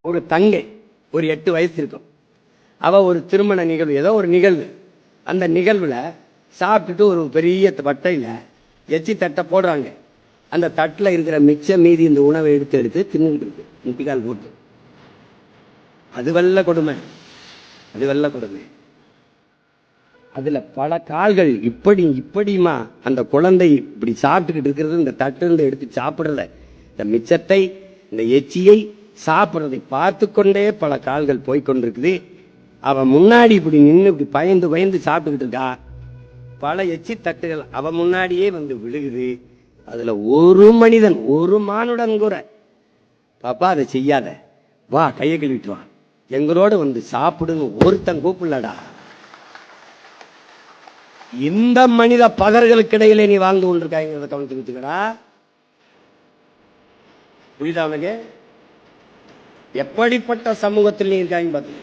ஒரு தங்கை ஒரு 8 வயசு இருக்கும். அவள் ஒரு திருமண நிகழ்வு, ஏதோ ஒரு நிகழ்வு, அந்த நிகழ்வில் சாப்பிட்டுட்டு ஒரு பெரிய வட்டையில் எச்சி தட்டை போடுறாங்க. அந்த தட்டில் இருக்கிற மிச்சம் மீதி இந்த உணவை எடுத்து எடுத்து தின்னுட்டு இருக்கு முட்டிக்கால் போட்டு. அது வெள்ள கொடுமை, அது வெள்ள கொடுமை. அதில் பல கால்கள் இப்படிமா அந்த குழந்தை இப்படி சாப்பிட்டுக்கிட்டு இருக்கிறது, இந்த தட்டிலிருந்து எடுத்து சாப்பிடல, இந்த மிச்சத்தை இந்த எச்சியை சாப்பிட்றதை பார்த்து கொண்டே பல கால்கள் போய்கொண்டிருக்குது. அவன் முன்னாடி இப்படி நின்று இப்படி பயந்து பயந்து சாப்பிட்டுக்கிட்டு இருக்கா. பல எச்சி தட்டுகள் அவன் முன்னாடியே வந்து விழுகுது. அதுல ஒரு மனிதன், ஒரு மானுடன் கூட, பாப்பா அதை செய்யாத, வா கையை கழுவிட்டு வா, எங்களோட வந்து சாப்பிடுன்னு ஒருத்தன் கூப்பிடலடா. இந்த மனித பதர்களுக்கு இடையிலே நீ வாழ்ந்து கொண்டிருக்காங்க, கவனிச்சுக்கிட்டுக்கடா. புரியுதா அவனுக்கு? எப்படிப்பட்ட சமூகத்தில் நீ இருக்காங்க பார்த்து.